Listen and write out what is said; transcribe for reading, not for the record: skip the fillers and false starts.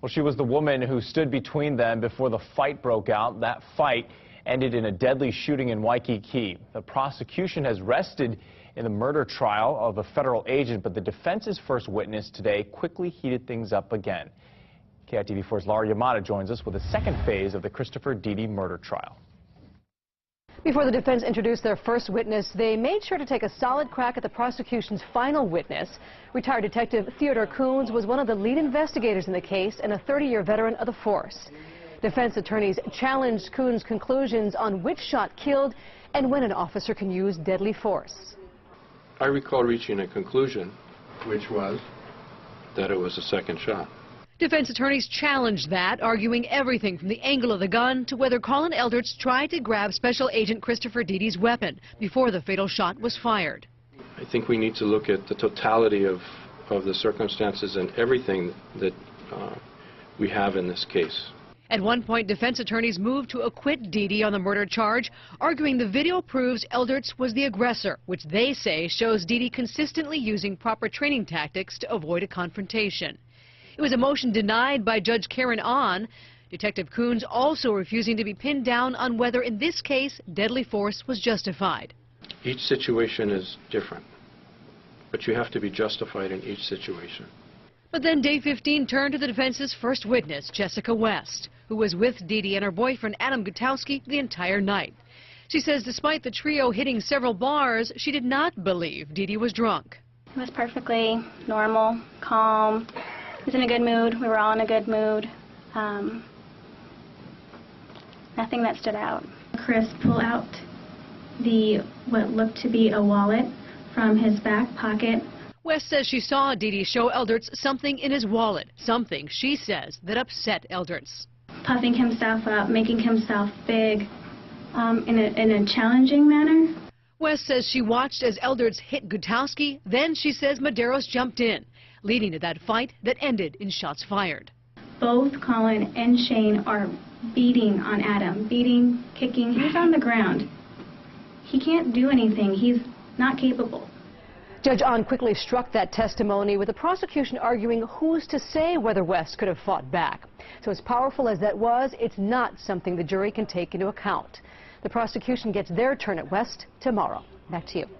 Well, she was the woman who stood between them before the fight broke out. That fight ended in a deadly shooting in Waikiki. The prosecution has rested in the murder trial of a federal agent, but the defense's first witness today quickly heated things up again. KITV4's Laura Yamada joins us with the second phase of the Christopher Dede murder trial. Before the defense introduced their first witness, they made sure to take a solid crack at the prosecution's final witness. Retired Detective Theodore Coons was one of the lead investigators in the case and a 30-year veteran of the force. Defense attorneys challenged Coons' conclusions on which shot killed and when an officer can use deadly force. I recall reaching a conclusion, which was that it was a second shot. Defense attorneys challenged that, arguing everything from the angle of the gun to whether Colin Eldredge tried to grab Special Agent Christopher Dede's weapon before the fatal shot was fired. I think we need to look at the totality of the circumstances and everything that we have in this case. At one point, defense attorneys moved to acquit Dede on the murder charge, arguing the video proves Eldredge was the aggressor, which they say shows Dede consistently using proper training tactics to avoid a confrontation. It was a motion denied by Judge Karen Ahn. Detective Coons also refusing to be pinned down on whether, in this case, deadly force was justified. Each situation is different, but you have to be justified in each situation. But then Day 15 turned to the defense's first witness, Jessica West, who was with Dede and her boyfriend Adam Gutowski the entire night. She says despite the trio hitting several bars, she did not believe Dede was drunk. It was perfectly normal, calm. He was in a good mood. We were all in a good mood. Nothing that stood out. Chris pulled out what looked to be a wallet from his back pocket. West says she saw Dede show Eldredge something in his wallet, something she says that upset Eldredge. Puffing himself up, making himself big in a challenging manner. West says she watched as Eldredge hit Gutowski, then she says Medeiros jumped in, leading to that fight that ended in shots fired. Both Colin and Shane are beating on Adam, beating, kicking. He's on the ground. He can't do anything. He's not capable. Judge Ahn quickly struck that testimony, with the prosecution arguing who's to say whether West could have fought back. So as powerful as that was, it's not something the jury can take into account. The prosecution gets their turn at West tomorrow. Back to you.